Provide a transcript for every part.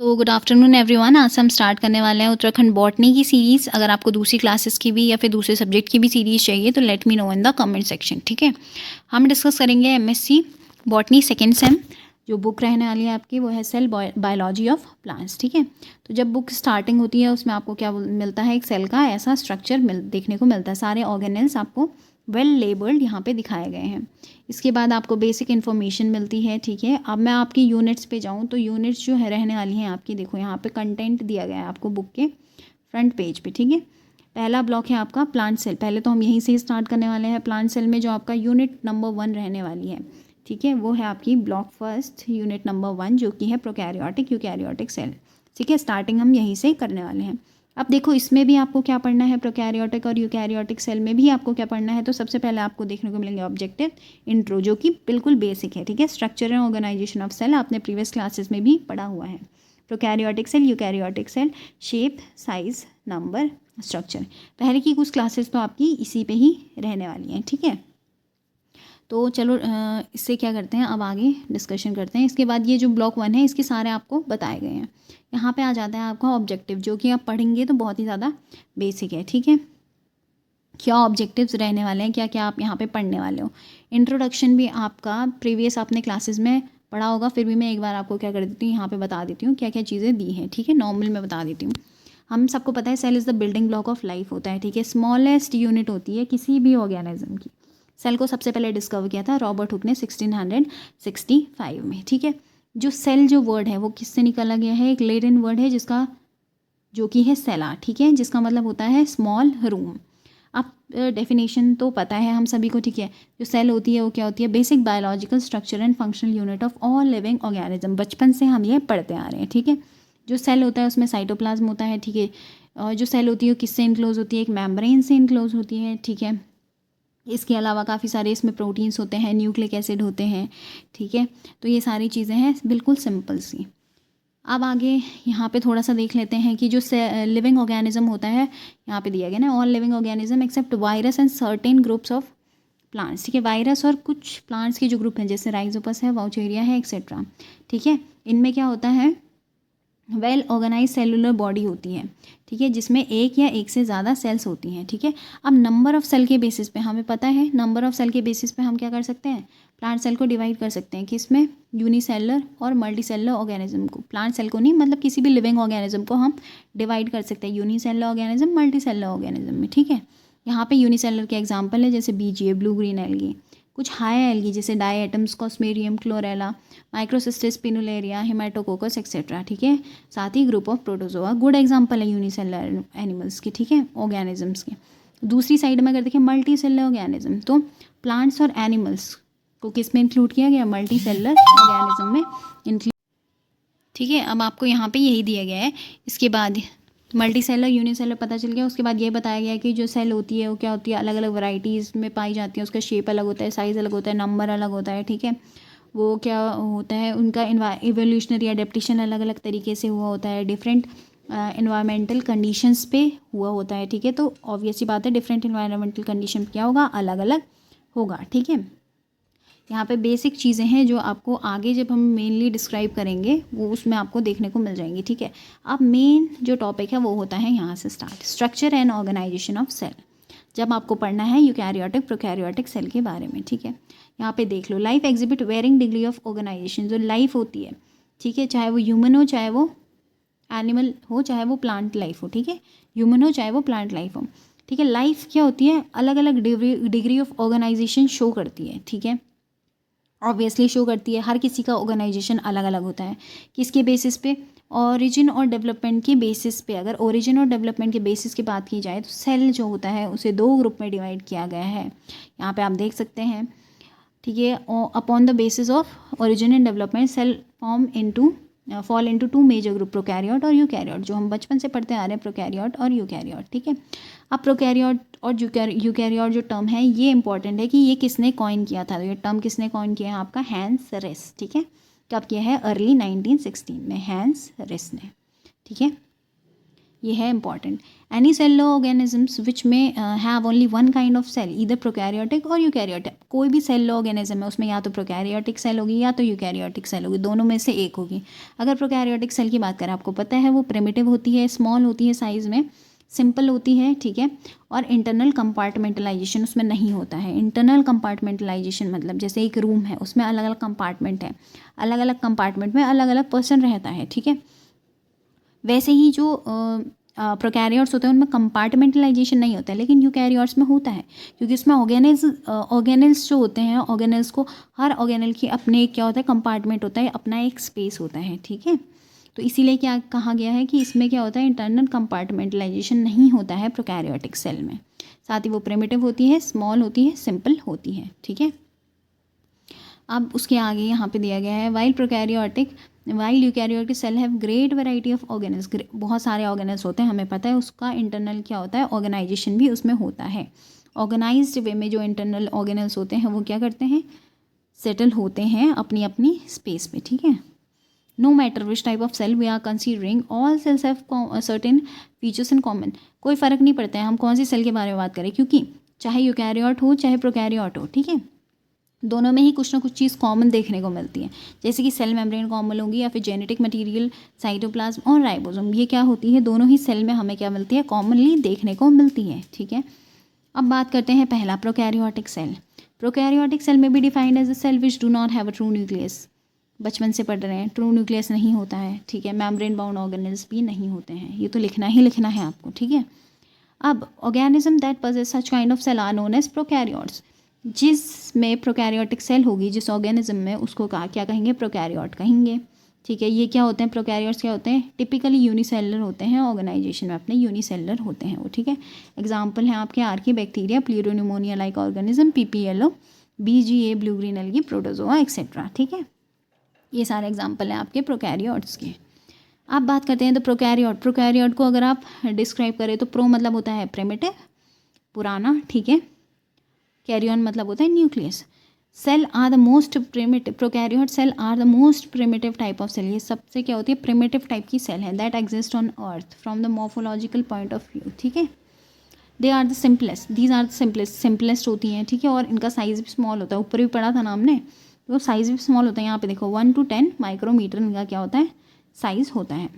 तो good afternoon everyone. आज से हम स्टार्ट करने वाले हैं उत्तराखंड बॉटनी की सीरीज़। अगर आपको दूसरी क्लासेस की भी या फिर दूसरे सब्जेक्ट की भी सीरीज़ चाहिए तो let me know in the comment section. ठीक है, हम डिस्कस करेंगे एमएससी बॉटनी सेकेंड सेम। जो बुक रहने वाली है आपकी वो है सेल बायोलॉजी ऑफ प्लांट्स। ठीक है, तो जब बुक स्टार्टिंग होती है उसमें आपको क्या मिलता है, एक सेल का ऐसा स्ट्रक्चर देखने को मिलता है। सारे ऑर्गेनेल्स आपको वेल लेबल्ड यहाँ पे दिखाए गए हैं। इसके बाद आपको बेसिक इन्फॉर्मेशन मिलती है। ठीक है, अब मैं आपकी यूनिट्स पे जाऊँ तो यूनिट्स जो है रहने वाली हैं आपकी, देखो यहाँ पे कंटेंट दिया गया है आपको बुक के फ्रंट पेज पे। ठीक है, पहला ब्लॉक है आपका प्लांट सेल। पहले तो हम यहीं से स्टार्ट करने वाले हैं। प्लांट सेल में जो आपका यूनिट नंबर 1 रहने वाली है, ठीक है, वो है आपकी ब्लॉक फर्स्ट यूनिट नंबर 1 जो कि है प्रोकैरियोटिक यूकैरियोटिक सेल। ठीक है, स्टार्टिंग हम यहीं से करने वाले हैं। अब देखो इसमें भी आपको क्या पढ़ना है, प्रोकैरियोटिक और यूकैरियोटिक सेल में भी आपको क्या पढ़ना है। तो सबसे पहले आपको देखने को मिलेंगे ऑब्जेक्टिव, इंट्रो, जो कि बिल्कुल बेसिक है। ठीक है, structure and organisation of cell आपने प्रीवियस क्लासेस में भी पढ़ा हुआ है। Prokaryotic cell, eukaryotic cell, shape, size, number, structure, पहले की कुछ क्लासेस तो आपकी इसी पे ही रहने वाली हैं। ठीक है, तो चलो इससे क्या करते हैं, अब आगे डिस्कशन करते हैं। इसके बाद ये जो ब्लॉक 1 है इसके सारे आपको बताए गए हैं। यहाँ पे आ जाता है आपका ऑब्जेक्टिव, जो कि आप पढ़ेंगे तो बहुत ही ज़्यादा बेसिक है। ठीक है, क्या ऑब्जेक्टिव्स रहने वाले हैं, क्या क्या आप यहाँ पे पढ़ने वाले हो। इंट्रोडक्शन भी आपका प्रीवियस आपने क्लासेस में पढ़ा होगा, फिर भी मैं एक बार आपको क्या कर देती हूँ, यहाँ पे बता देती हूँ क्या क्या चीज़ें दी हैं। ठीक है, नॉर्मल में बता देती हूँ। हम सबको पता है cell is the building block of life होता है। ठीक है, स्मॉलेस्ट यूनिट होती है किसी भी ऑर्गेनिज्म की। सेल को सबसे पहले डिस्कवर किया था रॉबर्ट हुक ने 1665 में। ठीक है, जो सेल जो वर्ड है वो किससे निकाला गया है, एक लैटिन वर्ड है जिसका जो कि है सेला। ठीक है, जिसका मतलब होता है स्मॉल रूम। अब डेफिनेशन तो पता है हम सभी को। ठीक है, जो सेल होती है वो क्या होती है, basic biological structure and functional unit of all living organism. बचपन से हम ये पढ़ते आ रहे हैं। ठीक है, जो सेल होता है उसमें साइटोप्लाज्म होता है। ठीक है, और जो सेल होती है वो किससे इनक्लोज होती है, एक मेम्ब्रेन से इनक्लोज होती है। ठीक है, इसके अलावा काफ़ी सारे इसमें प्रोटीन्स होते हैं, न्यूक्लिक एसिड होते हैं। ठीक है, तो ये सारी चीज़ें हैं बिल्कुल सिंपल सी। अब आगे यहाँ पे थोड़ा सा देख लेते हैं कि जो लिविंग ऑर्गेनिज्म होता है, यहाँ पे दिया गया ना, all living organism except virus and certain groups of plants. ठीक है, वायरस और कुछ प्लांट्स के जो ग्रुप हैं जैसे राइजोपस है, वाउचेरिया है, एक्सेट्रा। ठीक है, इनमें क्या होता है, वेल ऑर्गेनाइज सेलुलर बॉडी होती है। ठीक है, जिसमें एक या एक से ज़्यादा सेल्स होती हैं। ठीक है, अब नंबर ऑफ़ सेल के बेसिस पे हमें पता है, नंबर ऑफ़ सेल के बेसिस पे हम क्या कर सकते हैं, प्लांट सेल को डिवाइड कर सकते हैं किसमें, यूनिसेलुलर और मल्टीसेलुलर ऑर्गेनिज्म को। प्लांट सेल को नहीं, मतलब किसी भी लिविंग ऑर्गेनिज्म को हम डिवाइड कर सकते हैं यूनिसेलुलर ऑर्गेनिज्म, मल्टीसेलुलर ऑर्गेनिज्म में। ठीक है, यहाँ पे यूनिसेलुलर के एग्जांपल है जैसे बीजीए, ब्लू ग्रीन एल्गी। कुछ हाई एल्गी जैसे diatoms, cosmarium, chlorella, microcystis pinnularia, haematococcus etcetera. ठीक है, साथ ही group of protozoa good example है यूनिसेलुलर एनिमल्स की। ठीक है, ऑर्गेनिजम्स के। दूसरी साइड में अगर देखें मल्टी सेलुलर ऑर्गेनिज्म, तो प्लांट्स और एनिमल्स को किस में इंक्लूड किया गया, मल्टी सेलुलर ऑर्गेनिज्म में इंक्लूड। ठीक है, अब आपको यहाँ पे यही दिया गया है। इसके बाद मल्टी सेलर यूनिसेलर पता चल गया। उसके बाद ये बताया गया कि जो सेल होती है वो क्या होती है, अलग अलग वैरायटीज़ में पाई जाती है। उसका शेप अलग होता है, साइज़ अलग होता है, नंबर अलग होता है। ठीक है, वो क्या होता है, उनका इवोल्यूशनरी एडेप्टेशन अलग अलग तरीके से हुआ होता है, डिफरेंट इन्वायरमेंटल कंडीशंस पे हुआ होता है। ठीक है, तो ऑब्वियस ही बात है डिफरेंट इन्वायरमेंटल कंडीशन क्या होगा, अलग अलग होगा। ठीक है, यहाँ पे बेसिक चीज़ें हैं जो आपको आगे जब हम मेनली डिस्क्राइब करेंगे वो उसमें आपको देखने को मिल जाएंगी। ठीक है, अब मेन जो टॉपिक है वो होता है यहाँ से start, structure and organisation of cell. जब आपको पढ़ना है यूकैरियोटिक प्रोकैरियोटिक सेल के बारे में। ठीक है, यहाँ पे देख लो, life exhibit varying degree of organisation. जो लाइफ होती है, ठीक है, चाहे वो ह्यूमन हो, चाहे वो एनिमल हो, चाहे वो प्लांट लाइफ हो। ठीक है, ह्यूमन हो चाहे वो प्लांट लाइफ हो। ठीक है, लाइफ क्या होती है, अलग अलग डिग्री ऑफ ऑर्गेनाइजेशन शो करती है। ठीक है, ऑब्वियसली शो करती है। हर किसी का ऑर्गेनाइजेशन अलग अलग होता है, किसके बेसिस पे, ओरिजिन और डेवलपमेंट के बेसिस पे। अगर ओरिजिन और डेवलपमेंट के बेसिस की बात की जाए तो सेल जो होता है उसे 2 ग्रुप में डिवाइड किया गया है, यहाँ पे आप देख सकते हैं। ठीक है, upon the basis of origin and development cell fall into 2 major group, prokaryote और यूकैरियोट, जो हम बचपन से पढ़ते आ रहे हैं, प्रोकैरियोट और यूकैरियोट। ठीक है, अब प्रोकैरियोट और यूकैरियोट जो टर्म है ये इंपॉर्टेंट है कि ये किसने कॉइन किया था। तो ये टर्म किसने कॉइन किया है, आपका हैंस रिस। ठीक है, कब किया है, अर्ली 1916 में हैंस रिस ने। ठीक है, ये है important. Any cell organisms which में have only one kind of cell, either prokaryotic और यूकैरियोटिक। कोई भी सेल ऑर्गेनिज्म है उसमें या तो प्रोकैरियोटिक सेल होगी या तो यूकैरियोटिक सेल होगी, दोनों में से एक होगी। अगर प्रोकैरियोटिक सेल की बात करें, आपको पता है वो प्रिमिटिव होती है, स्मॉल होती है साइज़ में, सिंपल होती है, ठीक है, और इंटरनल कंपार्टमेंटलाइजेशन उसमें नहीं होता है। इंटरनल कंपार्टमेंटलाइजेशन मतलब जैसे एक रूम है उसमें अलग अलग कंपार्टमेंट है, अलग अलग कंपार्टमेंट में अलग अलग पर्सन रहता है, ठीक है। वैसे ही जो प्रोकैरियोट्स होते हैं उनमें कंपार्टमेंटलाइजेशन नहीं होता है, लेकिन यूकैरियोट्स में होता है, क्योंकि उसमें ऑर्गेनल्स जो होते हैं, ऑर्गेनल्स को हर ऑर्गेनल की अपने क्या होता है, कंपार्टमेंट होता है, अपना एक स्पेस होता है, ठीक है। तो इसीलिए क्या कहा गया है कि इसमें क्या होता है, इंटरनल कंपार्टमेंटलाइजेशन नहीं होता है प्रोकैरियोटिक सेल में। साथ ही वो प्रिमिटिव होती है, स्मॉल होती है, सिंपल होती है, ठीक है। अब उसके आगे यहाँ पे दिया गया है while eukaryotic cell have great variety of organelles. बहुत सारे ऑर्गेनल्स होते हैं, हमें पता है, उसका इंटरनल क्या होता है, ऑर्गेनाइजेशन भी उसमें होता है। ऑर्गेनाइज्ड वे में जो इंटरनल ऑर्गेनल्स होते हैं वो क्या करते हैं, सेटल होते हैं अपनी अपनी स्पेस पे, ठीक है। No matter which type of cell we are considering, all cells have certain features in common. कोई फ़र्क नहीं पड़ता है हम कौन सी सेल के बारे में बात करें, क्योंकि चाहे यूकैरियोट हो चाहे प्रोकैरियोट हो, ठीक है, दोनों में ही कुछ ना कुछ चीज़ कॉमन देखने को मिलती है। जैसे कि सेल मेम्ब्रेन कॉमन होगी, या फिर जेनेटिक मटेरियल, साइटोप्लाज्म और राइबोसोम, ये क्या होती है, दोनों ही सेल में हमें क्या मिलती है, कॉमनली देखने को मिलती है, ठीक है। अब बात करते हैं पहला, प्रोकैरियोटिक सेल। प्रोकैरियोटिक सेल में भी defined as a cell which do not have a true nucleus. बचपन से पढ़ रहे हैं, ट्रू न्यूक्लियस नहीं होता है, ठीक है। मेम्ब्रेन बाउंड ऑर्गेनल्स भी नहीं होते हैं, ये तो लिखना ही लिखना है आपको, ठीक है। अब organism that possess such kind of cell are known as prokaryotes. जिसमें प्रोकैरियोटिक सेल होगी, जिस ऑर्गेनिज्म में, उसको क्या कहेंगे, प्रोकैरियोट कहेंगे, ठीक है। ये क्या होते हैं, प्रोकैरियोट्स क्या होते हैं, टिपिकली यूनिसेलुलर होते हैं, ऑर्गेनाइजेशन में अपने यूनिसेलुलर होते हैं वो, ठीक है। एग्जाम्पल हैं आपके archaebacteria, pleuropneumonia like organism, PPLO, BGA, blue green algae, protozoa etcetera, ठीक है। ये सारे एग्जाम्पल हैं आपके प्रोकैरियोट्स के। अब बात करते हैं तो प्रोकैरियोट को अगर आप डिस्क्राइब करें तो प्रो मतलब होता है प्रिमिटिव, पुराना, ठीक है। कैरियन मतलब होता है nucleus. Cell are the most primitive, prokaryote cell are the most primitive type of cell. ये सबसे क्या होती है, प्रिमिटिव टाइप की सेल है, that exist on earth from the morphological point of view, ठीक है। They are the simplest, these are the simplest होती हैं, ठीक है। और इनका साइज़ भी स्मॉल होता है, ऊपर भी पढ़ा था ना हमने, तो साइज़ भी स्मॉल होता है। यहाँ पे देखो 1 to 10 माइक्रोमीटर इनका क्या होता है, साइज़ होता है।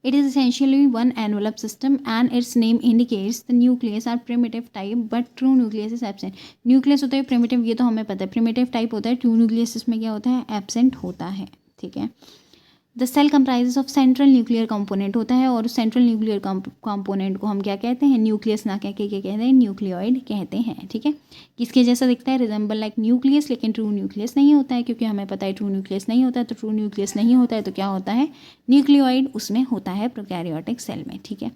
It is essentially one envelope system and its name indicates the nucleus are primitive type but true nucleus is absent. Nucleus होता है primitive, ये तो हमें पता है, primitive type होता है, true nucleus इसमें क्या होता है, absent होता है, ठीक है। The cell comprises of central nuclear component होता है, और सेंट्रल न्यूक्लियर कंपोनेंट को हम क्या कहते हैं, न्यूक्लियस ना कह के क्या कहते हैं, न्यूक्लियोइड कहते हैं, ठीक है। किसके जैसा दिखता है, रिजेंबल लाइक न्यूक्लियस, लेकिन ट्रू न्यूक्लियस नहीं होता है, क्योंकि हमें पता है ट्रू न्यूक्लियस नहीं होता है। तो ट्रू न्यूक्लियस नहीं होता है तो क्या होता है, न्यूक्लियोइड उसमें होता है प्रोकैरियोटिक सेल में, ठीक है।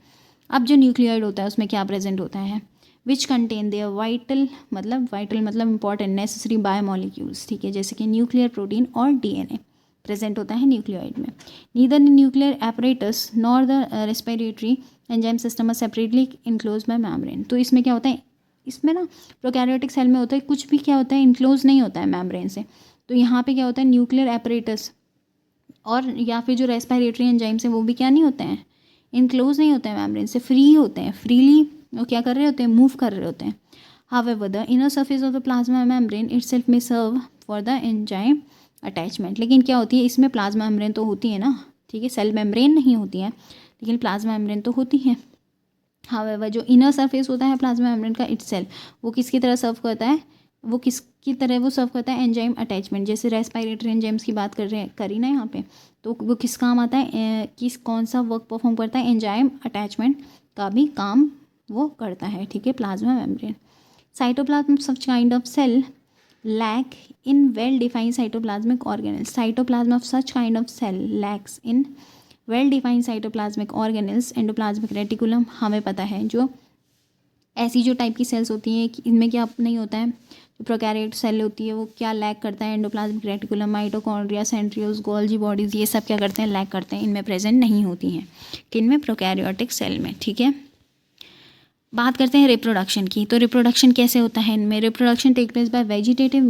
अब जो न्यूक्लियोइड होता है उसमें क्या प्रेजेंट होता है, विच कंटेन देयर वाइटल मतलब इंपॉर्टेंट नेसेसरी बायोमोलिक्यूल्स, ठीक है, जैसे कि न्यूक्लियर प्रोटीन और डीएनए प्रेजेंट होता है न्यूक्लियोइड में। Neither nuclear apparatus nor the respiratory enzyme system are separately enclose by membrane. तो इसमें क्या होता है, इसमें ना प्रोकैरियोटिक सेल में होता है कुछ भी क्या होता है, इनक्लोज नहीं होता है मेम्ब्रेन से। तो यहाँ पे क्या होता है, न्यूक्लियर एपरेटस और या फिर जो रेस्पिरेटरी एंजाइम्स हैं वो भी क्या नहीं होते हैं, इनक्लोज नहीं होते हैं मेम्ब्रेन से, फ्री होते हैं, फ्रीली वो क्या कर रहे होते हैं, मूव कर रहे होते हैं। However the inner surface of the plasma membrane itself में serve for the enzyme attachment. लेकिन क्या होती है, इसमें प्लाज्मा मेम्ब्रेन तो होती है ना, ठीक है, सेल मेम्ब्रेन नहीं होती है, लेकिन प्लाज्मा मेम्ब्रेन तो होती है। हाउएवर जो इनर सरफेस होता है प्लाज्मा मेम्ब्रेन का इटसेल्फ, वो किसकी तरह सर्व करता है, वो किसकी तरह वो सर्व करता है, एंजाइम अटैचमेंट। जैसे रेस्पिरेटरी एंजाइम्स की बात करी ना यहाँ पे, तो वो किस काम आता है, कौन सा वर्क परफॉर्म करता है, एंजाइम अटैचमेंट का भी काम वो करता है, ठीक है, plasma membrane. Cytoplasm such kind of cell lack in well-defined cytoplasmic organelles. Cytoplasm of such kind of cell lacks in well-defined cytoplasmic organelles. Endoplasmic reticulum हमें पता है, जो ऐसी जो टाइप की सेल्स होती हैं इनमें क्या नहीं होता है, जो प्रोकैरियोट सेल होती है वो क्या लैक करता है, endoplasmic reticulum, mitochondria, centrioles, Golgi bodies, ये सब क्या करते हैं, लैक करते हैं, इनमें प्रेजेंट नहीं होती हैं, किनमें, प्रोकैरियोटिक सेल में, ठीक है। बात करते हैं रिप्रोडक्शन की। तो रिप्रोडक्शन कैसे होता है इनमें, reproduction take place by vegetative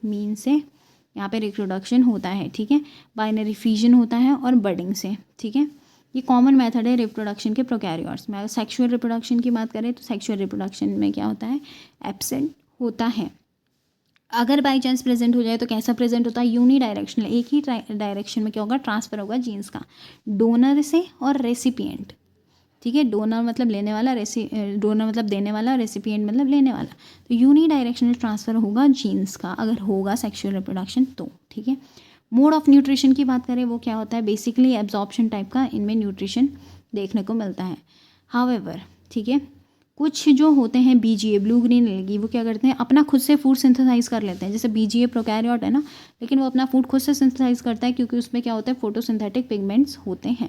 means से यहाँ पे रिप्रोडक्शन होता है, ठीक है। बाइनरी फ्यूजन होता है और बडिंग से, ठीक है। ये कॉमन मेथड है रिप्रोडक्शन के प्रोकैरियोट्स में। अगर सेक्सुअल रिप्रोडक्शन की बात करें तो सेक्सुअल रिप्रोडक्शन में क्या होता है, एब्सेंट होता है। अगर बाई चांस प्रेजेंट हो जाए तो कैसा प्रेजेंट होता है, यूनिडायरेक्शनल, एक ही डायरेक्शन में क्या होगा, ट्रांसफर होगा जीन्स का, डोनर से और रेसिपिएंट। ठीक है, डोनर मतलब लेने वाला, डोनर मतलब देने वाला, रेसिपिएंट मतलब लेने वाला। तो यूनिडायरेक्शनल ट्रांसफर होगा जीन्स का अगर होगा सेक्सुअल रिप्रोडक्शन तो। ठीक है, मोड ऑफ न्यूट्रिशन की बात करें वो क्या होता है, बेसिकली एब्जॉर्प्शन टाइप का इनमें न्यूट्रिशन देखने को मिलता है। हाउएवर, ठीक है, कुछ जो होते हैं बीजीए, ब्लू ग्रीन एल्गी, वो क्या करते हैं, अपना खुद से फूड सिंथेसाइज कर लेते हैं। जैसे बीजीए प्रोकैरियोट है ना, लेकिन वो अपना फूड खुद से सिंथेसाइज करता है क्योंकि उसमें क्या होता है, फोटोसिंथेटिक पिगमेंट्स होते हैं।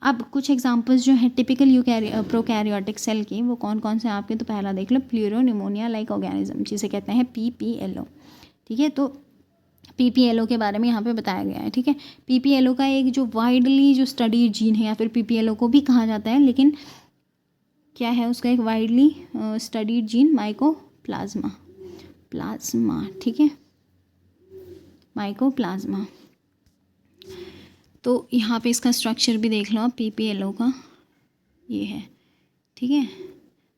अब कुछ एग्जांपल्स जो है टिपिकल प्रोकैरियोटिक सेल के, वो कौन कौन से आपके, तो पहला देख लो, प्लूरोनिमोनिया लाइक ऑर्गेनिज्म, जिसे कहते हैं PPLO। ठीक है, तो PPLO के बारे में यहाँ पे बताया गया है। ठीक है, PPLO का एक जो वाइडली जो स्टडीड जीन है, या फिर PPLO को भी कहा जाता है, लेकिन क्या है उसका एक वाइडली स्टडीड जीन, माइकोप्लाज्मा, ठीक है, माइकोप्लाज्मा। तो यहाँ पे इसका स्ट्रक्चर भी देख लो आप, PPLO का ये है। ठीक है,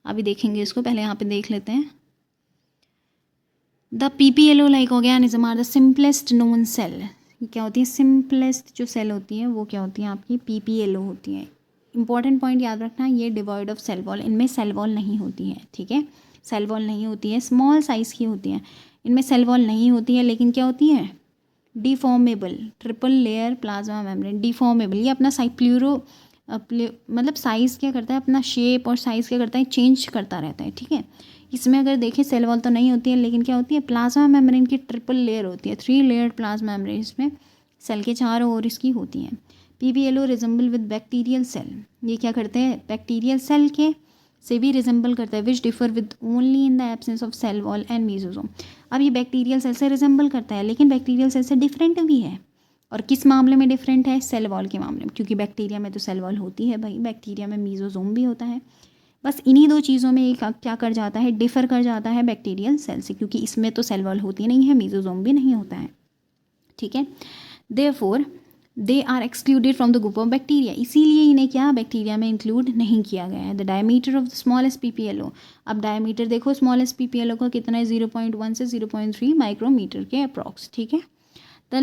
अभी देखेंगे इसको, पहले यहाँ पे देख लेते हैं। The PPLO like organism are the simplest known cell. क्या होती है, सिंपलेस्ट जो सेल होती है वो क्या होती है आपकी, PPLO होती है। इंपॉर्टेंट पॉइंट याद रखना, ये डिवॉइड ऑफ सेल वॉल, इनमें सेल वॉल नहीं होती है। ठीक है, सेल वॉल नहीं होती है, स्मॉल साइज़ की होती है, इनमें सेल वॉल नहीं होती है, लेकिन क्या होती है, deformable triple layer plasma membrane. Deformable, ये अपना मतलब साइज़ क्या करता है, अपना शेप और साइज़ क्या करता है, चेंज करता रहता है। ठीक है, इसमें अगर देखें सेल वॉल तो नहीं होती है, लेकिन क्या होती है, प्लाज्मा मेम्ब्रेन की ट्रिपल लेयर होती है, 3 लेयर प्लाज्मा मेम्ब्रेन, इसमें सेल के चारों ओर इसकी होती हैं। PPLO resemble with bacterial cell, ये क्या करते हैं, बैक्टीरियल सेल के से भी रिजेंबल करता है, which differ with only in the absence of cell wall and mesosome. अब ये बैक्टीरियल सेल से रिजेंबल करता है, लेकिन बैक्टीरियल सेल से डिफरेंट भी है। और किस मामले में डिफरेंट है, सेल वॉल के मामले में, क्योंकि बैक्टीरिया में तो सेल वॉल होती है भाई, बैक्टीरिया में मेसोसोम भी होता है। बस इन्हीं दो चीज़ों में एक क्या कर जाता है, डिफर कर जाता है बैक्टीरियल सेल से, क्योंकि इसमें तो सेल वॉल होती नहीं है, मेसोसोम भी नहीं होता है। ठीक है, therefore they are excluded from the group of bacteria, इसीलिए इन्हें क्या बैक्टीरिया में इंक्लूड नहीं किया गया है। The diameter of the smallest PPLO, अब डायमीटर देखो स्मॉलेस्ट PPLO का कितना है, 0.1 से 0.3 माइक्रोमीटर के अप्रॉक्स। ठीक है, the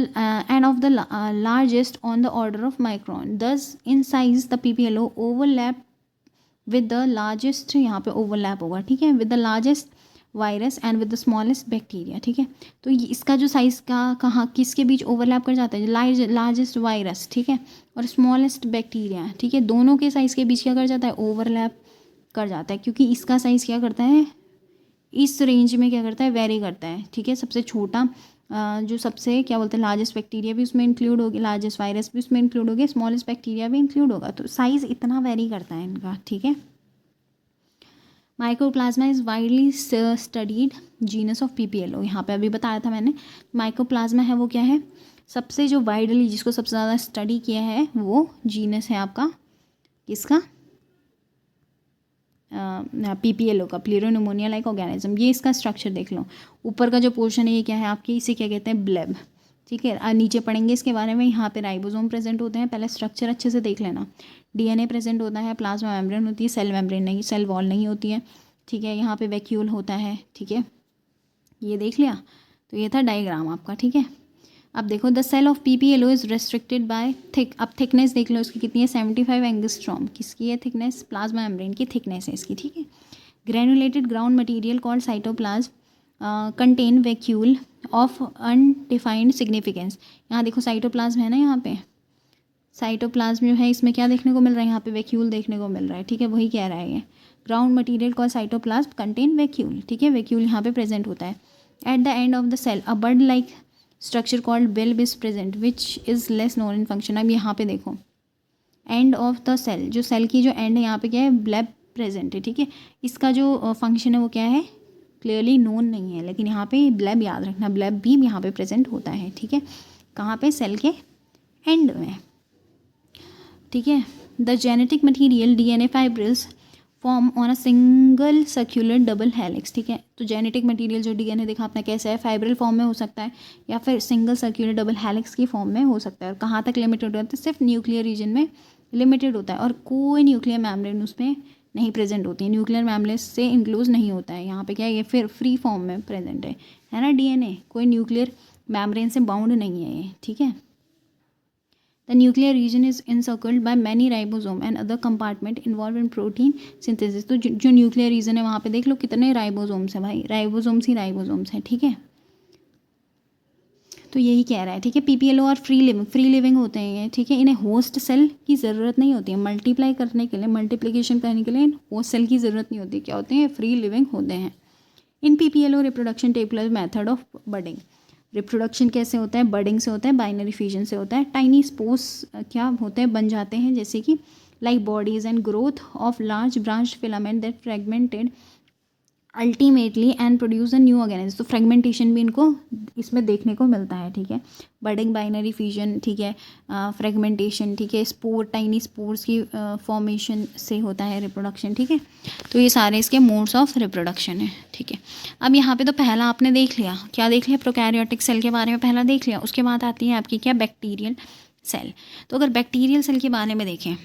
end of the largest on the order of micron, दस in size the PPLO overlap with the largest, यहाँ पे ओवरलैप होगा। ठीक है, with the largest virus and with the smallest bacteria. ठीक है, तो इसका जो साइज़ का कहाँ किसके बीच ओवरलैप कर जाता है, लार्जेस्ट वायरस, ठीक है, और स्मॉलेस्ट बैक्टीरिया। ठीक है, दोनों के साइज़ के बीच क्या कर जाता है, ओवरलैप कर जाता है, क्योंकि इसका साइज़ क्या करता है, इस रेंज में क्या करता है, वेरी करता है। ठीक है, सबसे छोटा जो सबसे क्या बोलते हैं, लार्जेस्ट बैक्टीरिया भी उसमें इंक्लूड होगी, लार्जेस्ट वायरस भी उसमें इंक्लूड होगी, स्मॉलेस्ट बैक्टीरिया भी इंक्लूड होगा, तो साइज़ इतना वेरी करता है इनका। ठीक है, mycoplasma is widely studied genus of PPLO, यहाँ पे अभी बताया था मैंने। माइकोप्लाज्मा है वो क्या है, सबसे जो वाइडली, जिसको सबसे ज़्यादा स्टडी किया है, वो जीनस है आपका किसका, PPLO का, प्लूरोनिमोनिया लाइक ऑर्गेनिज्म। ये इसका स्ट्रक्चर देख लो, ऊपर का जो पोर्शन है ये क्या है आपकी, इसे क्या कहते हैं, ब्लेब। ठीक है, नीचे पढ़ेंगे इसके बारे में। यहाँ पे राइबोसोम प्रेजेंट होते हैं, पहले स्ट्रक्चर अच्छे से देख लेना। DNA प्रेजेंट होता है, प्लाज्मा मेम्ब्रेन होती है, सेल मेम्ब्रेन नहीं, सेल वॉल नहीं होती है। ठीक है, यहाँ पे वैक्यूल होता है। ठीक है, ये देख लिया, तो ये था डायग्राम आपका। ठीक है, अब देखो the cell of PPLO is restricted by thick. अब थिकनेस देख लो इसकी कितनी है, 75 एंगस्ट्रॉम। किसकी है थिकनेस, प्लाज्मा मेम्ब्रेन की थिकनेस है इसकी। ठीक है, granulated ground material called cytoplasm contain vacuole of undefined significance. यहाँ देखो साइटोप्लाज्म है ना, यहाँ पे साइटोप्लाज्म जो है इसमें क्या देखने को मिल रहा है, यहाँ पे वैक्यूल देखने को मिल रहा है। ठीक है, वही कह रहा है ये, ground material called cytoplasm contain vacuole. ठीक है, वैक्यूल यहाँ पे प्रेजेंट होता है। At the end of the cell a bird like structure called bulb is present which is less known in function। अब यहाँ पे देखो एंड ऑफ द सेल, जो सेल की जो एंड है यहाँ पे क्या है, ब्लेब प्रेजेंट है। ठीक है, इसका जो फंक्शन है वो क्या है, क्लियरली नोन नहीं है, लेकिन यहाँ पे ब्लेब याद रखना, ब्लेब भी यहाँ पे प्रेजेंट होता है। ठीक है, कहाँ पे, सेल के एंड में। ठीक है, the genetic material DNA fibrils form on a single circular double helix. ठीक है, तो जेनेटिक मटेरियल जो DNA देखा आपने कैसा है, फाइब्रिल फॉर्म में हो सकता है या फिर सिंगल सर्क्यूलर डबल हेलिक्स की फॉर्म में हो सकता है। और कहाँ तक लिमिटेड होता है, सिर्फ न्यूक्लियर रीजन में लिमिटेड होता है और कोई न्यूक्लियर मेम्ब्रेन उसमें नहीं प्रेजेंट होती है, न्यूक्लियर मेम्ब्रेन से इंक्लोज नहीं होता है। यहाँ पे क्या है, ये फिर फ्री फॉर्म में प्रेजेंट है ना डीएनए, कोई न्यूक्लियर मेम्ब्रेन से बाउंड नहीं है ये, ठीक है। The nuclear region is encircled by many ribosome and other compartment involve in protein synthesis. तो जो न्यूक्लियर रीजन है वहाँ पे देख लो कितने राइबोसोम्स हैं भाई, राइबोसोम्स ही राइबोसोम्स हैं, ठीक है। तो यही कह रहा है, ठीक है। पीपीएलओ और फ्री लिविंग होते हैं ये, ठीक है। इन्हें होस्ट सेल की ज़रूरत नहीं होती है मल्टीप्लाई करने के लिए, मल्टीप्लिकेशन करने के लिए होस्ट सेल की ज़रूरत नहीं होती। क्या होते हैं, फ्री लिविंग होते हैं। In PPLO reproduction take place method of budding. Reproduction कैसे होता है, बडिंग से होता है, बाइनरी फ्यूजन से होता है। टाइनी स्पोर्स क्या होते हैं, बन जाते हैं, जैसे कि like bodies and growth of large branch filament that fragmented ultimately and produce a new organism. तो फ्रेगमेंटेशन भी इनको इसमें देखने को मिलता है, ठीक है। बडिंग, बाइनरी फ्यूजन, ठीक है, फ्रेगमेंटेशन, ठीक है, स्पोर, टाइनी स्पोर्स की फॉर्मेशन से होता है रिप्रोडक्शन, ठीक है। तो ये सारे इसके मोड्स ऑफ रिप्रोडक्शन है, ठीक है। अब यहाँ पे तो पहला आपने देख लिया, क्या देख लिया, प्रोकैरियोटिक सेल के बारे में पहला देख लिया। उसके बाद आती है आपकी क्या, बैक्टीरियल सेल। तो अगर बैक्टीरियल सेल के बारे में देखें,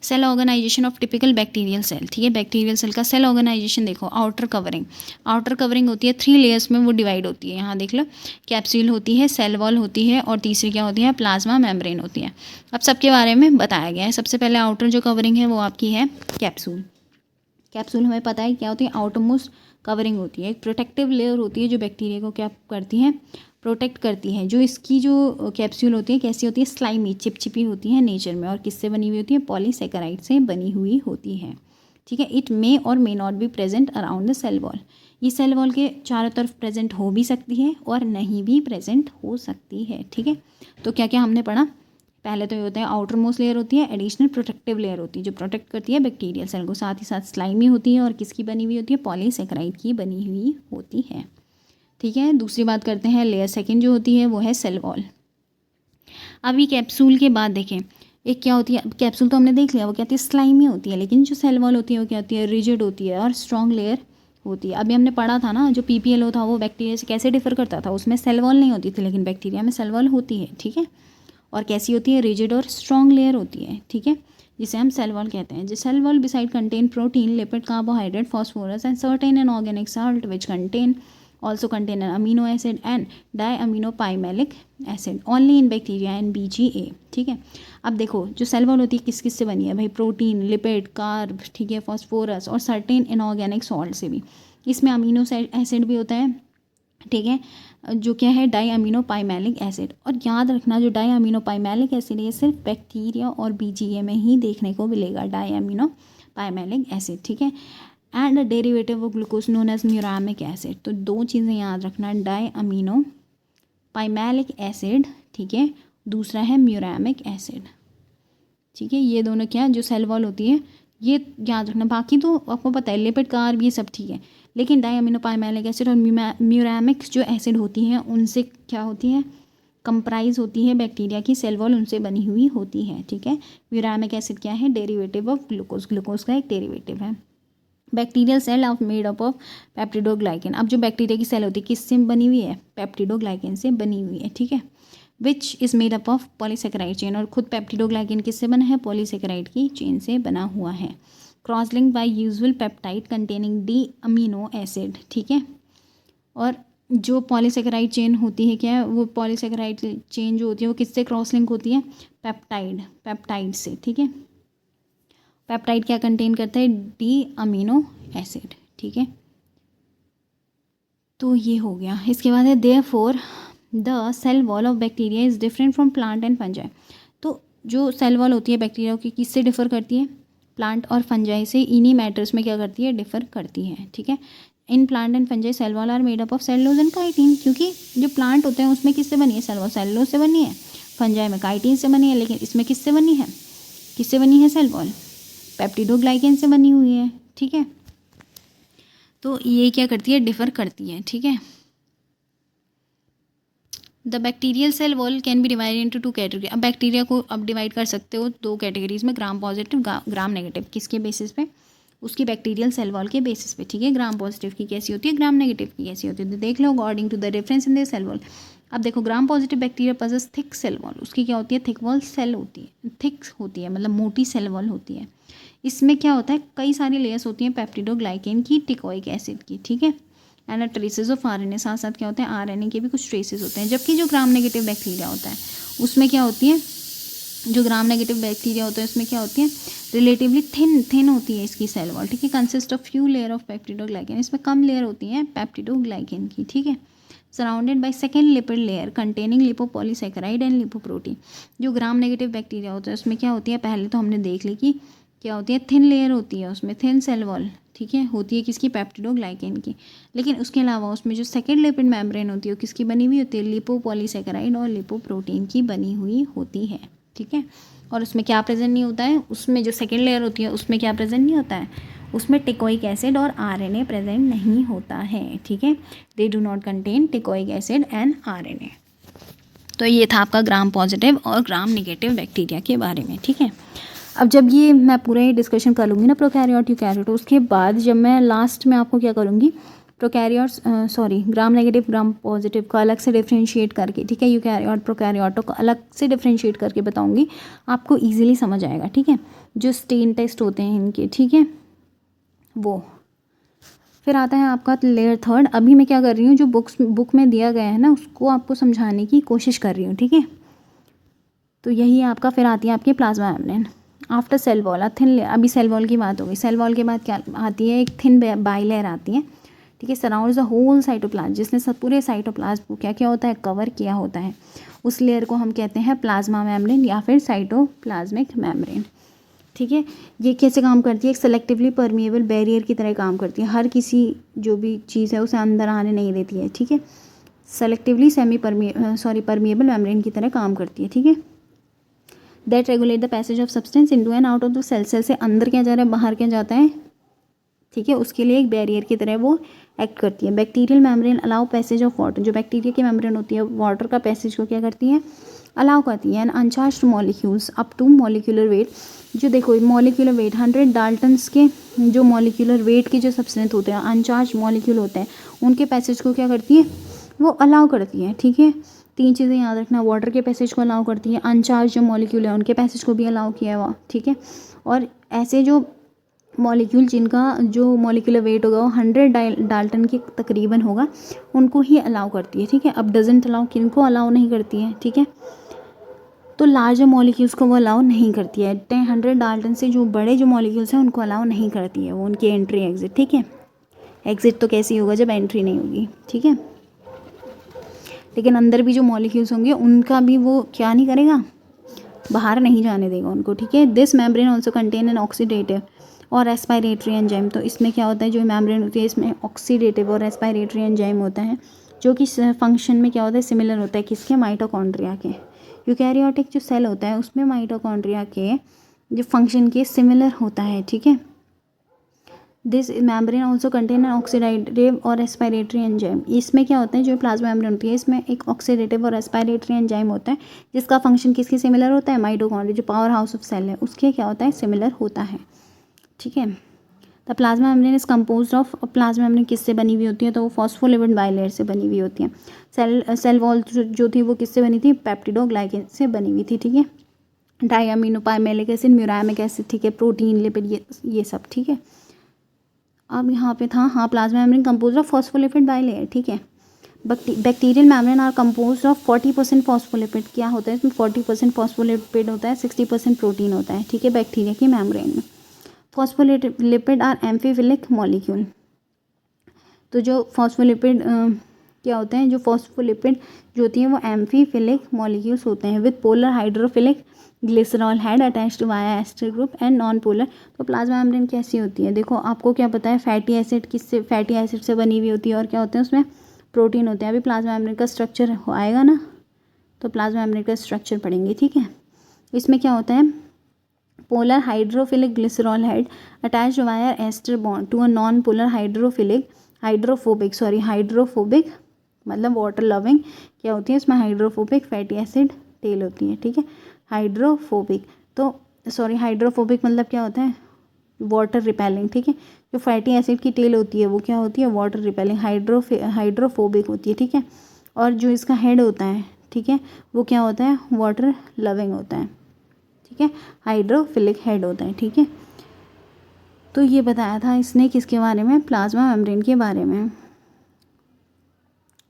cell organisation of typical bacterial cell, ठीक है। बैक्टीरियल सेल का सेल ऑर्गेनाइजेशन देखो, आउटर कवरिंग होती है 3 लेयर्स में, वो डिवाइड होती है। यहाँ देख लो, कैप्सूल होती है, सेल वॉल होती है और तीसरी क्या होती है, प्लाज्मा मेम्ब्रेन होती है। अब सबके बारे में बताया गया है। सबसे पहले आउटर जो कवरिंग है वो आपकी है कैप्सूल। कैप्सूल हमें पता है क्या होती है, आउटर मोस्ट कवरिंग होती है, एक प्रोटेक्टिव लेयर होती है जो बैक्टीरिया को क्या करती है, प्रोटेक्ट करती है। जो इसकी जो कैप्सूल होती है कैसी होती है, स्लाइमी, चिपचिपी होती है नेचर में, और किससे बनी हुई होती है, पॉलीसेकेराइड से बनी हुई होती है, ठीक है। It may or may not be present around the cell wall. ये सेल वॉल के चारों तरफ प्रेजेंट हो भी सकती है और नहीं भी प्रेजेंट हो सकती है, ठीक है। तो क्या क्या हमने पढ़ा, पहले तो ये होता है आउटर मोस्ट लेयर होती है, एडिशनल प्रोटेक्टिव लेयर होती है जो प्रोटेक्ट करती है बैक्टीरियल सेल को, साथ ही साथ स्लाइमी होती है और किसकी बनी हुई होती है, पॉलीसेकेराइड की बनी हुई होती है, ठीक है। दूसरी बात करते हैं लेयर सेकंड जो होती है वो है सेल वॉल। अब ये कैप्सूल के बाद देखें, एक क्या होती है, कैप्सूल तो हमने देख लिया वो क्या होती है, स्लाइमी होती है, लेकिन जो सेल वॉल होती है वो क्या होती है, रिजिड होती है और स्ट्रॉन्ग लेयर होती है। अभी हमने पढ़ा था ना, जो पीपीएलओ था वो बैक्टीरिया से कैसे डिफर करता था, उसमें सेल वॉल नहीं होती थी, लेकिन बैक्टीरिया में सेल वॉल होती है, ठीक है। और कैसी होती है, रिजिड और स्ट्रॉन्ग लेयर होती है, ठीक है, जिसे हम सेल वॉल कहते हैं। जिस cell wall beside contain protein, lipid, carbohydrate, phosphorus and certain inorganic salt which contain also contain an amino acid and diaminopymallic acid only in bacteria and BGA, ठीक है। अब देखो जो सेल वॉल होती है किस किस से बनी है भाई, प्रोटीन, लिपिड, कार्ब, ठीक है, फॉस्फोरस और सर्टेन इनऑर्गेनिक सॉल्ट से भी। इसमें अमीनो एसिड भी होता है, ठीक है, जो क्या है, डाईअमीनोपाइमैलिक एसिड। और याद रखना जो डाईअमीनोपाइमैलिक एसिड है ये सिर्फ बैक्टीरिया और बीजीए में ही देखने को मिलेगा, डाईअमीनोपाइमैलिक एसिड, ठीक है। And derivative of glucose known as muramic acid. तो 2 चीज़ें याद रखना, डाईअमीनोपाइमैलिक एसिड, ठीक है, दूसरा है म्यूरामिक एसिड, ठीक है। ये दोनों क्या, जो सेल वॉल होती है ये याद रखना। बाकी तो आपको पता है, लिपिड, कार्ब, ये सब ठीक है, लेकिन डाईअमीनोपाइमैलिक एसिड और म्यूरामिक जो एसिड होती हैं उनसे क्या होती है, कंप्राइज होती है बैक्टीरिया की सेल वॉल, उनसे बनी हुई होती है, ठीक है। म्यूरामिक एसिड क्या है, डेरिवेटिव ऑफ ग्लूकोज, ग्लूकोज का एक डेरिवेटिव है। Bacterial cell of made up of peptidoglycan. अब जो बैक्टीरिया की सेल होती है किससे बनी हुई है, पेप्टिडोग्लाइकेन से बनी हुई है, ठीक है। Which is made up of polysaccharide chain. और खुद पेप्टिडोग्लाइकेन किससे बना है, पॉलीसेकेराइड की चेन से बना हुआ है। Cross link by usual peptide containing D amino acid, ठीक है। और जो पॉलीसेकेराइड चेन होती है क्या है, वो पॉलीसेकेराइड चेन जो होती है वो किससे क्रॉस लिंक होती है, पेप्टाइड से, ठीक है। पेप्टाइड क्या कंटेन करता है, डी अमीनो एसिड, ठीक है। तो ये हो गया। इसके बाद है therefore the cell wall of bacteria is different from plant and fungi. तो जो सेल वॉल होती है बैक्टीरिया की किससे डिफर करती है, प्लांट और फंजाई से। इन्हीं मैटर्स में क्या करती है, डिफर करती है, ठीक है। In plant and fungi cell wall are made up of cellulose and chitin. क्योंकि जो प्लांट होते हैं उसमें किससे बनी है, सेल वॉल सेलुलोज से बनी है, फंजाई में काइटिन से बनी है, लेकिन इसमें किससे बनी है, सेल वॉल पेप्टिडोग्लाइकेन से बनी हुई है, ठीक है। तो ये क्या करती है, डिफर करती है, ठीक है। The bacterial cell wall can be divided into 2 category. अब बैक्टीरिया को अब डिवाइड कर सकते हो 2 कैटेगरीज में, ग्राम पॉजिटिव, ग्राम नेगेटिव। किसके बेसिस पे, उसकी बैक्टीरियल सेल वॉल के बेसिस पे, ठीक है। ग्राम पॉजिटिव की कैसी होती है, ग्राम नेगेटिव की कैसी होती है, तो देख लो according to the difference in the cell wall. अब देखो gram positive bacteria possess thick cell wall, उसकी क्या होती है, थिक वॉल सेल होती है, थिक होती है मतलब मोटी सेल वॉल होती है। इसमें क्या होता है, कई सारी लेयर्स होती हैं पेप्टिडोग्लाइकेन की, टिकोइक एसिड की, ठीक है, एंड ट्रेसेस ऑफ आरएनए, साथ साथ क्या होते हैं आरएनए के भी कुछ ट्रेसेस होते हैं। जबकि जो ग्राम नेगेटिव बैक्टीरिया होता है उसमें क्या होती है, जो ग्राम नेगेटिव बैक्टीरिया होता है उसमें क्या होती है, रिलेटिवली थिन होती है इसकी सेल वॉल, ठीक है, consist of few layer of peptidoglycan, इसमें कम लेयर होती हैं पेप्टिडोग्लाइकेन की, ठीक है, surrounded by second lipid layer containing lipopolysaccharide and lipoprotein. जो ग्राम नेगेटिव बैक्टीरिया होता है उसमें क्या होती है, पहले तो हमने देख ली कि क्या होती है, थिन लेयर होती है उसमें, थिन सेल वॉल, ठीक है, होती है किसकी, पेप्टिडोग्लाइकेन की। लेकिन उसके अलावा उसमें जो सेकेंड लिपिड मेम्ब्रेन होती है वो किसकी बनी हुई होती है, लिपोपॉलीसेकेराइड और लिपोप्रोटीन की बनी हुई होती है, ठीक है। और उसमें क्या प्रेजेंट नहीं होता है, उसमें जो सेकेंड लेयर होती है उसमें क्या प्रेजेंट नहीं होता है, उसमें टिकोइक एसिड और आरएनए प्रेजेंट नहीं होता है, ठीक है, they do not contain teichoic acid and RNA. तो ये था आपका ग्राम पॉजिटिव और ग्राम नेगेटिव बैक्टीरिया के बारे में, ठीक है। अब जब ये मैं पूरा ये डिस्कशन कर लूँगी ना प्रोकैरियोट यूकैरियोट, उसके बाद जब मैं लास्ट में आपको क्या करूँगी, prokaryotes gram negative gram positive को अलग से डिफ्रेंशिएट करके, ठीक है, यूकैरियोट प्रोकैरियोटों को अलग से डिफ्रेंशिएट करके बताऊँगी, आपको ईजिली समझ आएगा, ठीक है, जो स्टेन टेस्ट होते हैं इनके, ठीक है, वो। फिर आता है आपका लेयर थर्ड। अभी मैं क्या कर रही हूँ, जो बुक में दिया गया है ना उसको आपको समझाने की कोशिश कर रही हूँ, ठीक है। तो यही आपका फिर आती है आपकी plasma membrane after sale wall, thin. अभी सेल वॉल की बात हो गई, सेल वॉल के बाद क्या आती है, एक थिन बाइलेयर आती है, ठीक है, सराउंड्स द होल साइटोप्लाज्म, जिसने सब पूरे साइटोप्लाज्म को क्या क्या होता है, कवर किया होता है। उस लेयर को हम कहते हैं प्लाज्मा मेम्ब्रेन या फिर साइटोप्लाज्मिक मेम्ब्रेन, ठीक है। ये कैसे काम करती है, एक सेलेक्टिवली परमिएबल बैरियर की तरह काम करती है, हर किसी जो भी चीज़ है उसे अंदर आने नहीं देती है, ठीक है, सेलेक्टिवली परमिएबल मेम्ब्रेन की तरह काम करती है, ठीक है। That regulate the passage of substance into and out of the cell, cell से अंदर क्या जा रहा है, बाहर क्या जाता है, ठीक है, उसके लिए एक बैरियर की तरह वो एक्ट करती है। Bacterial membrane allow passage of water, जो बैक्टीरिया की मेम्ब्रेन होती है वाटर का पैसेज को क्या करती है, अलाउ करती है। And uncharged molecules up to molecular weight, जो देखो मॉलिक्यूलर वेट 100 डाल्टन्स के जो मॉलिक्यूलर वेट के जो सब्सटेंस होते हैं, अनचार्ज मॉलिक्यूल होते हैं, उनके पैसेज को क्या करती है, वो अलाउ करती है, ठीक है। तीन चीज़ें याद रखना, वाटर के पैसेज को अलाउ करती है, अनचार्ज जो मॉलिक्यूल है उनके पैसेज को भी अलाउ किया हुआ, ठीक है, और ऐसे जो मॉलिक्यूल जिनका जो मॉलिक्यूलर वेट होगा वो 100 डाल्टन के तकरीबन होगा, उनको ही अलाउ करती है, ठीक है। अब डजंट अलाउ, किनको अलाउ नहीं करती है, ठीक है, तो लार्जर मॉलिक्यूल्स को वो अलाउ नहीं करती है। 100 डाल्टन से जो बड़े जो मॉलिक्यूल्स हैं उनको अलाउ नहीं करती है वो, उनकी एंट्री एग्जिट, ठीक है। एग्जिट तो कैसी होगा जब एंट्री नहीं होगी, ठीक है, लेकिन अंदर भी जो मॉलिक्यूल्स होंगे उनका भी वो क्या नहीं करेगा, बाहर नहीं जाने देगा उनको, ठीक है। This membrane also contain an oxidative और एस्पायरेटरी एंजाइम, तो इसमें क्या होता है, जो मेम्ब्रेन होती है इसमें ऑक्सीडेटिव और एस्पायरेटरी एंजाइम होता है, जो कि फंक्शन में क्या होता है, सिमिलर होता है किसके, माइटोकॉन्ड्रिया के। यूकैरियोटिक जो सेल होता है उसमें माइटोकॉन्ड्रिया के जो फंक्शन के सिमिलर होता है, ठीक है। This membrane also contain an oxidative और एस्पायरेटरी एंजाइम, इसमें क्या होता है, जो प्लाज्मा मेम्ब्रेन होती है इसमें एक ऑक्सीडेटिव और एस्पायरेटरी एंजाइम होता है, जिसका फंक्शन किसके सिमिलर होता है, माइटोकॉन्ड्रिया जो पावर हाउस ऑफ सेल है उसके क्या होता है, सिमिलर होता है, ठीक है। The plasma membrane is composed of, plasma membrane किससे बनी हुई होती है, तो वो फॉस्फोलिपिड बाइलेयर से बनी हुई होती है। सेल वॉल जो थी वो किससे बनी थी, पेप्टिडोग्लाइकेन से बनी हुई थी, ठीक है। Diamino pimelic acid, muramic acid, ठीक है, प्रोटीन लिपिड ये सब, ठीक है। अब यहाँ पे था हाँ, plasma membrane composed of phospholipid bilayer, ठीक है। Bacterial membrane are composed of 40% phospholipid, क्या होता है इसमें 40% फॉस्फोलिपिड होता है, 60% प्रोटीन होता है, ठीक है, बैक्टीरिया की मेम्ब्रेन में। फॉस्फोलिपिड आर एम्फीफिलिक मॉलिक्यूल, तो जो फॉस्फोलिपिड क्या होते हैं, जो फॉस्फोलिपिड जो होती हैं वो एम्फीफिलिक मॉलिक्यूल्स होते हैं with polar hydrophilic glycerol head attached via ester group and non polar. तो प्लाज्मा मेम्ब्रेन कैसी होती है, देखो आपको क्या पता है, फैटी एसिड किससे, फैटी एसिड से बनी हुई होती है, और क्या होते हैं उसमें प्रोटीन होते हैं। अभी प्लाज्मा मेम्ब्रेन का स्ट्रक्चर आएगा ना, तो प्लाज्मा मेम्ब्रेन का स्ट्रक्चर पढ़ेंगे, ठीक है। इसमें क्या होता है, polar hydrophilic glycerol head attached via ester bond to a non polar hydrophobic मतलब वाटर लविंग क्या होती है इसमें, हाइड्रोफोबिक फैटी एसिड टेल होती है, ठीक है। हाइड्रोफोबिक हाइड्रोफोबिक मतलब क्या होता है, वाटर रिपेलिंग, ठीक है। जो फैटी एसिड की टेल होती है वो क्या होती है, वाटर रिपेलिंग, हाइड्रोफोबिक होती है, ठीक है। और जो इसका हेड होता है, ठीक है, वो क्या होता है, वाटर लविंग होता है, ठीक है, हाइड्रोफिलिक हेड होता है, ठीक है। तो ये बताया था इसने किसके बारे में, प्लाज्मा मेम्ब्रेन के बारे में।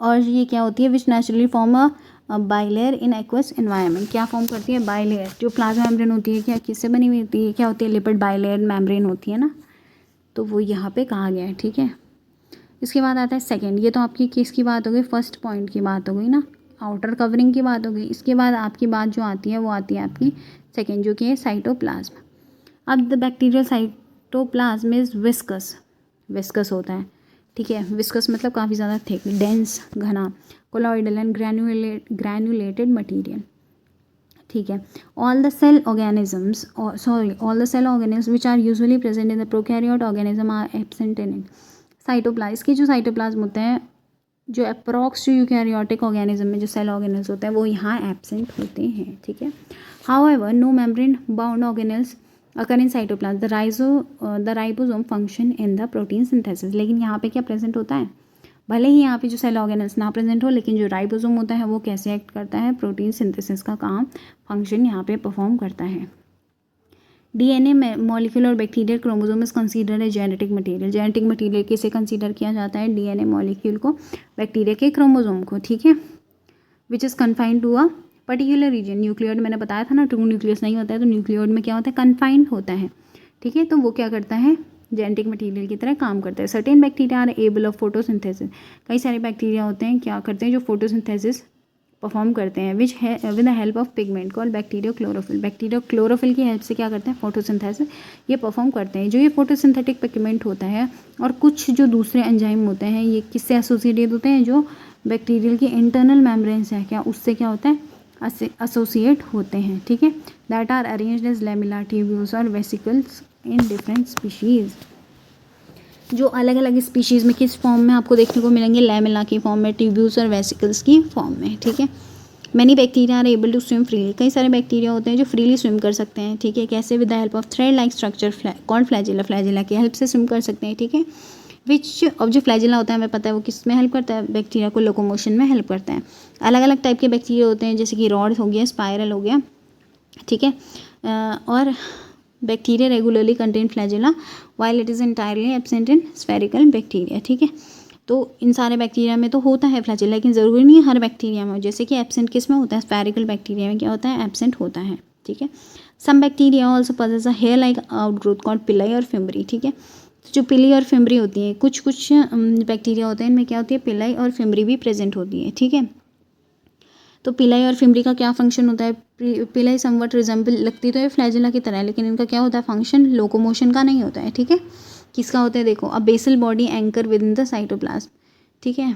और ये क्या होती है, which naturally form a bilayer in aqueous environment, क्या फॉर्म करती है, बाइलेयर। जो प्लाज्मा मेम्ब्रेन होती है क्या किससे बनी हुई होती है, क्या होती है, लिपिड बाइलेयर मेम्ब्रेन होती है ना, तो वो यहाँ पे कहा गया है, ठीक है। इसके बाद आता है सेकंड, ये तो आपकी किसकी बात हो गई, फर्स्ट पॉइंट की बात हो गई ना, आउटर कवरिंग की बात हो गई। इसके बाद आपकी बात जो आती है वो आती है आपकी सेकंड, जो कि है साइटोप्लाज्म। अब the bacterial cytoplasm is viscous, viscous होता है, ठीक है। विस्कस मतलब काफ़ी ज़्यादा थिक, डेंस, घना, कोलॉइडल एंड ग्रैन्युलेटेड मटीरियल, ठीक है। All the cell organisms which are usually present in the prokaryote organism are absent in it. Cytoplasm के जो साइटोप्लाज्म होते हैं, जो अप्रॉक्स जो यूकैरियोटिक ऑर्गेनिज्म में जो सेल ऑर्गेनल्स होते हैं वो यहाँ एब्सेंट होते हैं, ठीक है। However no membrane bound organelles occur in cytoplasm, the ribosome function in the protein synthesis. लेकिन यहाँ पे क्या प्रेजेंट होता है, भले ही यहाँ पे जो सेल ऑर्गेनल्स ना प्रेजेंट हो, लेकिन जो राइबोसोम होता है वो कैसे एक्ट करता है, प्रोटीन सिंथेसिस का काम, फंक्शन यहाँ पे परफॉर्म करता है। डीएनए मॉलिक्यूल और bacterial chromosome is considered a genetic material, genetic material किसे कंसीडर किया जाता है, डीएनए मॉलिक्यूल को, बैक्टीरिया के क्रोमोसोम को, ठीक है। Which is confined to a particular region, nucleoid मैंने बताया था ना, ट्रू न्यूक्लियस नहीं होता है, तो न्यूक्लियोइड में क्या होता है, कन्फाइंड होता है, ठीक है। तो वो क्या करता है, जेनेटिक मटेरियल की तरह काम करता है। Certain bacteria are able of photosynthesis, कई सारे बैक्टीरिया होते हैं क्या करते हैं, जो फोटोसिंथेसिस परफॉर्म करते हैं, विच है with the help of pigment called bacterio chlorophyll, bacterio chlorophyll की हेल्प से क्या करते हैं, फोटोसिंथेसिस ये परफॉर्म करते हैं। जो ये फोटोसिंथेटिक पिगमेंट होता है और कुछ जो दूसरे एंजाइम होते हैं, ये किससे एसोसिएटेड होते हैं, जो बैक्टीरियल के इंटरनल मेम्ब्रेन्स है क्या, उससे क्या होता है, एसोसिएट होते हैं, ठीक है। That are arranged as lamella, tubules और वेसिकल्स इन डिफरेंट स्पीशीज़। जो अलग अलग स्पीशीज़ में किस फॉर्म में आपको देखने को मिलेंगे, लैमेला की फॉर्म में, ट्यूब्यूल्स और वेसिकल्स की फॉर्म में, ठीक है। Many bacteria are able to swim freely, कई सारे बैक्टीरिया होते हैं जो फ्रीली स्विम कर सकते हैं, ठीक है। कैसे, with the help of thread like structure called flagella, flagella की हेल्प से स्विम कर सकते हैं, ठीक है। विच अब जो फ्लैजिला होता है हमें पता है वो किस में हेल्प करता है, बैक्टीरिया को लोकोमोशन में हेल्प करता है। अलग अलग टाइप के बैक्टीरिया होते हैं, जैसे कि रॉड हो गया, स्पाइरल हो गया, ठीक है। और bacteria regularly contain flagella while it is entirely absent in spherical bacteria, ठीक है। तो इन सारे बैक्टीरिया में तो होता है फ्लैजिला, लेकिन ज़रूरी नहीं है हर बैक्टीरिया में, जैसे कि एब्सेंट किस में होता है, स्फेरिकल बैक्टीरिया में क्या होता है, एब्सेंट होता है, ठीक है। Some bacteria also possess a hair like outgrowth called pili और फिम्बरी, ठीक है। तो जो पिली और फिम्बरी होती है, कुछ कुछ बैक्टीरिया होते हैं इनमें क्या होती है, पिलाई और फिम्बरी भी प्रेजेंट होती है, ठीक है। तो पिलाई और फिम्बरी का क्या फंक्शन होता है, पिलाई समवट रिजेंबल, लगती तो है फ्लैजिला की तरह है, लेकिन इनका क्या होता है फंक्शन, लोकोमोशन का नहीं होता है, ठीक है। किसका होता है, देखो, a basal body anchor within the cytoplasm, ठीक है।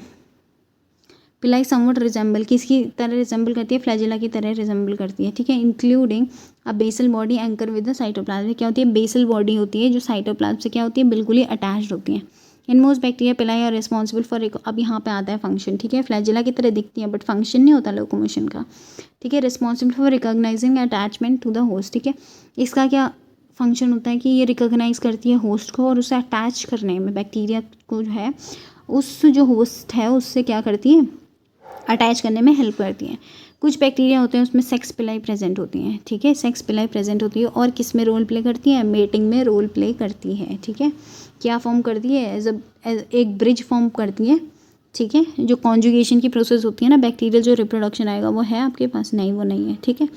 पिलाई समवट रिजेंबल, किसकी तरह रिजेंबल करती है, फ्लैजिला की तरह रिजेंबल करती है, ठीक है। Including a basal body anchor with the cytoplasm, क्या होती है, बेसल बॉडी होती है जो साइटोप्लाज्म से क्या होती है, बिल्कुल ही अटैच्ड होती है। इन मोस्ट बैक्टीरिया पिलाई आर रिस्पॉन्सिबल फॉर, अब यहाँ पे आता है फंक्शन, ठीक है। फ्लैजिला की तरह दिखती है बट फंक्शन नहीं होता लोकोमोशन का, ठीक है। Responsible for recognising attachment to the host, ठीक है। इसका क्या फंक्शन होता है कि ये रिकॉग्नाइज करती है होस्ट को और उसे अटैच करने में, बैक्टीरिया को जो है उस जो होस्ट है उससे क्या करती है, अटैच करने में हेल्प करती हैं। कुछ बैक्टीरिया होते हैं उसमें सेक्स पिलाई प्रेजेंट होती हैं, ठीक है। सेक्स पिलाई प्रेजेंट होती है और किस में रोल प्ले करती है, मेटिंग में रोल प्ले करती है, ठीक है। क्या फॉर्म करती है, एज एक ब्रिज फॉर्म करती है, ठीक है। जो कॉन्जुगेशन की प्रोसेस होती है ना, बैक्टीरियल जो रिप्रोडक्शन आएगा वो है आपके पास, नहीं वो नहीं है, ठीक है।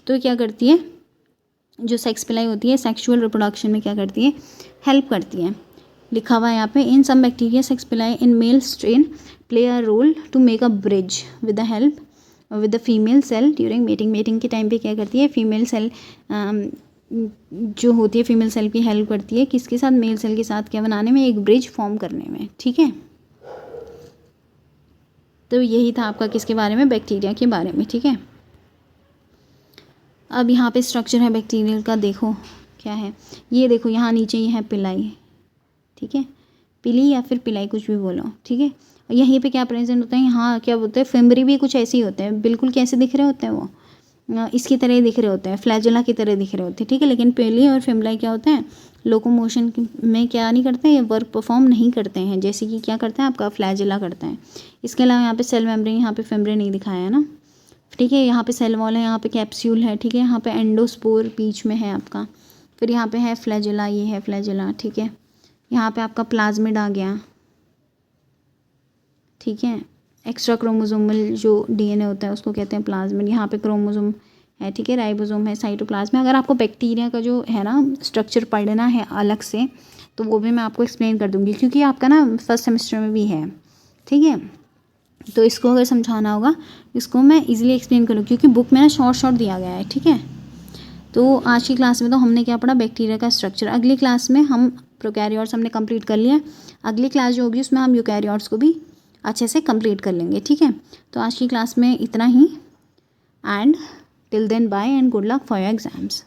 तो क्या करती है, जो सेक्स पिलाई होती है सेक्सुअल रिप्रोडक्शन में क्या करती है, हेल्प करती है। लिखा हुआ है यहाँ पे, इन सम bacteria sex pili in male strain play a role to make a bridge with the help with the female cell during mating, mating के टाइम पे क्या करती है, फीमेल सेल जो होती है फीमेल सेल की हेल्प करती है किसके साथ, मेल सेल के साथ, क्या बनाने में, एक ब्रिज फॉर्म करने में, ठीक है। तो यही था आपका किसके बारे में, बैक्टीरिया के बारे में, ठीक है। अब यहाँ पे स्ट्रक्चर है बैक्टीरियल का, देखो क्या है, ये देखो यहाँ नीचे ये है पिलाई, ठीक है, पिली या फिर पिलाई कुछ भी बोलो, ठीक है। यहीं पे क्या प्रेजेंट होता है, यहाँ क्या बोलते हैं, फिम्बरी भी कुछ ऐसे ही होते हैं, बिल्कुल कैसे दिख रहे होते हैं वो, इसकी तरह दिख रहे होते हैं, फ्लैजेला की तरह दिख रहे होते हैं, ठीक है। लेकिन पेली और फिमलाई क्या होते हैं, लोकोमोशन में क्या नहीं करते, ये वर्क परफॉर्म नहीं करते हैं, जैसे कि क्या करते हैं आपका फ्लैजेला करते हैं। इसके अलावा यहाँ पे सेल मेम्ब्रेन, यहाँ पे फिम्ब्रेन नहीं दिखाया है ना, ठीक है। यहाँ पे सेल वॉल है, यहाँ पे कैप्सूल है, ठीक है। यहाँ पे एंडोस्पोर बीच में है आपका, फिर यहाँ पे है फ्लैजेला, ये है फ्लैजेला, ठीक है। यहाँ पे आपका प्लाज्मिड आ गया, ठीक है। एक्स्ट्रा क्रोमोसोमल जो डीएनए होता है उसको कहते हैं प्लाज्मिड। यहाँ पे क्रोमोसोम है, ठीक है, राइबोसोम है, साइटोप्लाज्म है। अगर आपको बैक्टीरिया का जो है ना स्ट्रक्चर पढ़ना है अलग से तो वो भी मैं आपको एक्सप्लेन कर दूँगी, क्योंकि आपका ना फर्स्ट सेमेस्टर में भी है, ठीक है। तो इसको अगर समझाना होगा, इसको मैं ईजिली एक्सप्लेन करूँ, क्योंकि बुक में ना शॉर्ट दिया गया है, ठीक है। तो आज की क्लास में तो हमने क्या पढ़ा, बैक्टीरिया का स्ट्रक्चर। अगली क्लास में हम प्रोकैरियोट्स हमने कंप्लीट कर लिया, अगली क्लास जो होगी उसमें हम यूकैरियोट्स को भी अच्छे से कंप्लीट कर लेंगे, ठीक है। तो आज की क्लास में इतना ही, and till then bye and good luck for your exams.